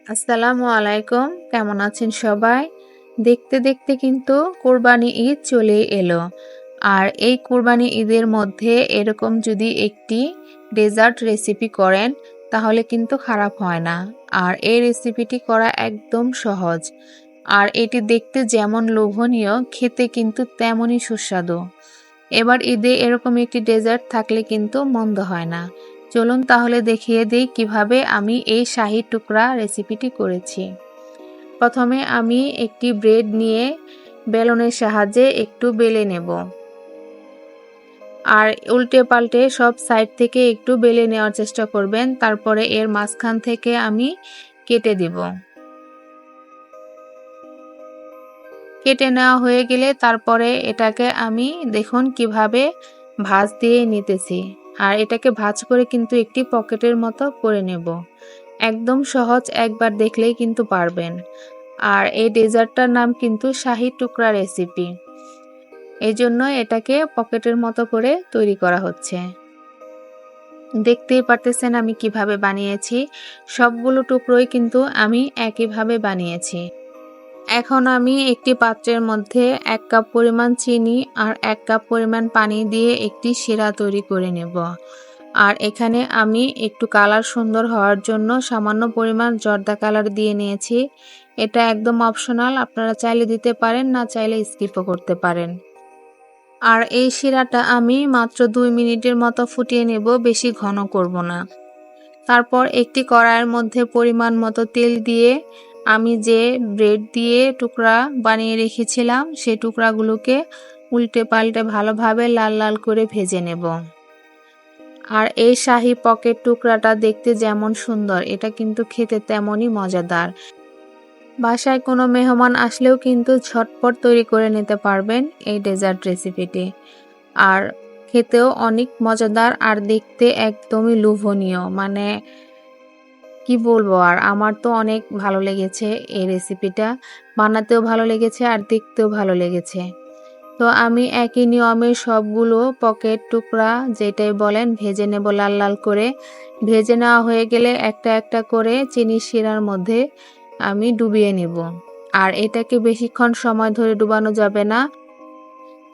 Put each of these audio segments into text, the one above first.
আসসালামু আলাইকুম। কেমন আছেন সবাই? দেখতে দেখতে কিন্তু কোরবানি ঈদ চলে এলো। আর এই কোরবানি ঈদের মধ্যে এরকম যদি একটি ডেজার্ট রেসিপি করেন তাহলে কিন্তু খারাপ হয় না। আর এই রেসিপিটি করা একদম সহজ। আর এটি দেখতে যেমন লোভনীয়, খেতে কিন্তু তেমনই সুস্বাদু। এবার ঈদে এরকম একটি ডেজার্ট থাকলে কিন্তু মন্দ হয় না। চলুন তাহলে দেখিয়ে দিই কিভাবে আমি এই শাহী টুকরা রেসিপিটি করেছি। প্রথমে আমি একটি ব্রেড নিয়ে বেলনের সাহায্যে একটু বেলে নেব। আর উল্টে পাল্টে সব সাইড থেকে একটু বেলে নেওয়ার চেষ্টা করবেন। তারপরে এর মাঝখান থেকে আমি কেটে দিব। কেটে নেওয়া হয়ে গেলে তারপরে এটাকে আমি দেখুন কিভাবে ভাঁজ দিয়ে নিতেছি। আর এটাকে ভাঁজ করে কিন্তু একটি পকেটের মতো করে নেব। একদম সহজ, একবার দেখলেই কিন্তু পারবেন। আর এই ডেজার্টটার নাম কিন্তু শাহী টুকরা রেসিপি। এই জন্য এটাকে পকেটের মতো করে তৈরি করা হচ্ছে। দেখতেই পারতেছেন আমি কিভাবে বানিয়েছি। সবগুলো টুকরোই কিন্তু আমি একইভাবে বানিয়েছি। এখন আমি একটি পাত্রের মধ্যে 1 কাপ পরিমাণ চিনি আর 1 কাপ পরিমাণ পানি দিয়ে একটি শিরা তৈরি করে নেব। আর এখানে আমি একটু কালার সুন্দর হওয়ার জন্য সামান্য পরিমাণ জর্দা কালার দিয়ে নিয়েছি। এটা একদম অপশনাল, আপনারা চাইলে দিতে পারেন, না চাইলে স্কিপও করতে পারেন। আর এই শিরাটা আমি মাত্র 2 মিনিটের মতো ফুটিয়ে নেব, বেশি ঘন করব না। তারপর একটি কড়াইয়ের মধ্যে পরিমাণ মতো তেল দিয়ে আমি যে ব্রেড দিয়ে টুকরা বানিয়ে রেখেছিলাম সেই টুকরাগুলোকে উল্টে পাল্টে ভালোভাবে লাল লাল করে ভেজে নেব। আর এই শাহী পকেট টুকরাটা দেখতে যেমন সুন্দর, এটা কিন্তু খেতে তেমনই মজাদার। বাসায় কোনো মেহমান আসলেও কিন্তু ঝটপট তৈরি করে নিতে পারবেন এই ডেজার্ট রেসিপিটি। আর খেতেও অনেক মজাদার আর দেখতে একদমই লোভনীয়। মানে কি বলবো আর, আমার তো অনেক ভালো লেগেছে এই রেসিপিটা। বানাতেও ভালো লেগেছে আর দেখতেও ভালো লেগেছে। তো আমি একই নিয়মে সবগুলো পকেট টুকরা যেটাই বলেন ভেজে নেব লাল লাল করে। ভেজে নেওয়া হয়ে গেলে একটা একটা করে চিনির শিরার মধ্যে আমি ডুবিয়ে নিব। আর এটাকে বেশিক্ষণ সময় ধরে ডুবানো যাবে না।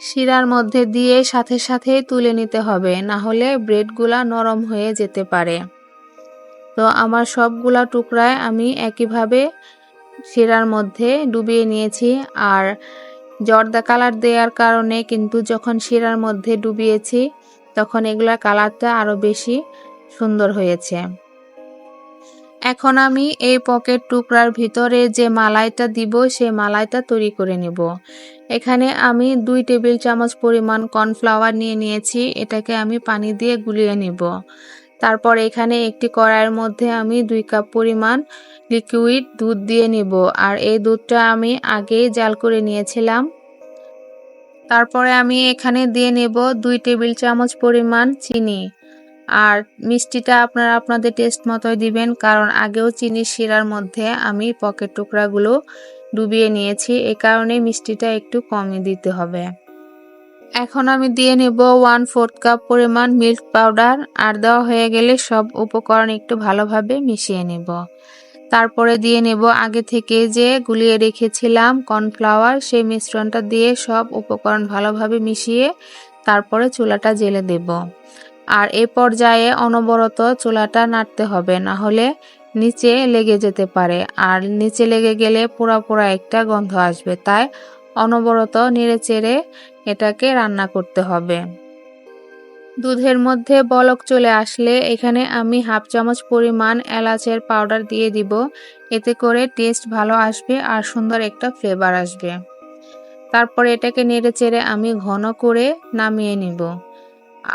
শিরার মধ্যে দিয়ে সাথে সাথে তুলে নিতে হবে, না হলে ব্রেডগুলা নরম হয়ে যেতে পারে। তো আমার সবগুলা টুকরায় আমি একইভাবে শিরার মধ্যে ডুবিয়ে নিয়েছি। আর জর্দা কালার দেওয়ার কারণে কিন্তু যখন শিরার মধ্যে ডুবিয়েছি তখন এগুলার কালারটা আরো বেশি সুন্দর হয়েছে। এখন আমি এই পকেট টুকরার ভিতরে যে মালাইটা দিব সেই মালাইটা তৈরি করে নেব। এখানে আমি 2 টেবিল চামচ পরিমাণ কর্নফ্লাওয়ার নিয়ে নিয়েছি। এটাকে আমি পানি দিয়ে গুলিয়ে নেব। তারপর এখানে একটি কড়াইয়ের মধ্যে আমি 2 কাপ পরিমাণ লিকুইড দুধ দিয়ে নিব। আর এই দুধটা আমি আগেই জাল করে নিয়েছিলাম। তারপরে আমি এখানে দিয়ে নেব 2 টেবিল চামচ পরিমাণ চিনি। আর মিষ্টিটা আপনারা আপনাদের টেস্ট মতোই দিবেন, কারণ আগেও চিনির শিরার মধ্যে আমি পকেট টুকরাগুলো ডুবিয়ে নিয়েছি, এই কারণে মিষ্টিটা একটু কমই দিতে হবে। এখন আমি দিয়ে নেব 1/4 কাপ পরিমাণ মিল্ক পাউডার। আর দেওয়া হয়ে গেলে সব উপকরণ একটু ভালোভাবে মিশিয়ে নেব। তারপরে দিয়ে নেব আগে থেকে যে গুলিয়ে রেখেছিলাম কর্নফ্লাওয়ার, সেই মিশ্রণটা দিয়ে সব উপকরণ ভালোভাবে মিশিয়ে তারপরে চুলাটা জ্বেলে দেব। আর এ পর্যায়ে অনবরত চুলাটা নাড়তে হবে, না হলে নিচে লেগে যেতে পারে। আর নিচে লেগে গেলে পোড়া পোড়া একটা গন্ধ আসবে, তাই অনবরত নেড়ে চেড়ে এটাকে রান্না করতে হবে। দুধের মধ্যে বলক চলে আসলে এখানে আমি 1/2 চামচ পরিমাণ এলাচের পাউডার দিয়ে দিব। এতে করে টেস্ট ভালো আসবে আর সুন্দর একটা ফ্লেভার আসবে। তারপরে এটাকে নেড়ে চেড়ে আমি ঘন করে নামিয়ে নিব।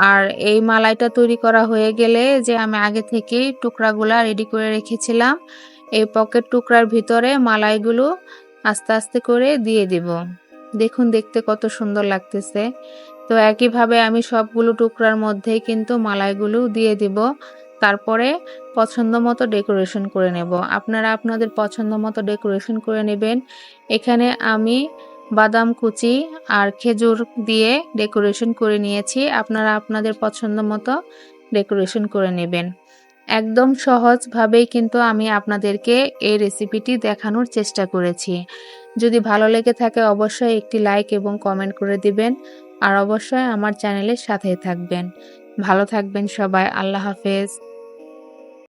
আর এই মালাইটা তৈরি করা হয়ে গেলে যে আমি আগে থেকেই টুকরাগুলা রেডি করে রেখেছিলাম, এই পকেট টুকরার ভিতরে মালাইগুলো আস্তে আস্তে করে দিয়ে দিব। দেখুন দেখতে কত সুন্দর লাগতেছে। তো একইভাবে আমি সবগুলো টুকরার মধ্যেই কিন্তু মালাইগুলো দিয়ে দিব। তারপরে পছন্দ মতো ডেকোরেশন করে নেব। আপনারা আপনাদের পছন্দ মতো ডেকোরেশন করে নেবেন। এখানে আমি বাদাম কুচি আর খেজুর দিয়ে ডেকোরেশন করে নিয়েছি। আপনারা আপনাদের পছন্দ মতো ডেকোরেশন করে নেবেন। একদম সহজভাবেই কিন্তু আমি আপনাদেরকে এই রেসিপিটি দেখানোর চেষ্টা করেছি। যদি ভালো লেগে থাকে অবশ্যই একটি লাইক এবং কমেন্ট করে দিবেন। আর অবশ্যই আমার চ্যানেলের সাথেই থাকবেন। ভালো থাকবেন সবাই। আল্লাহ হাফেজ।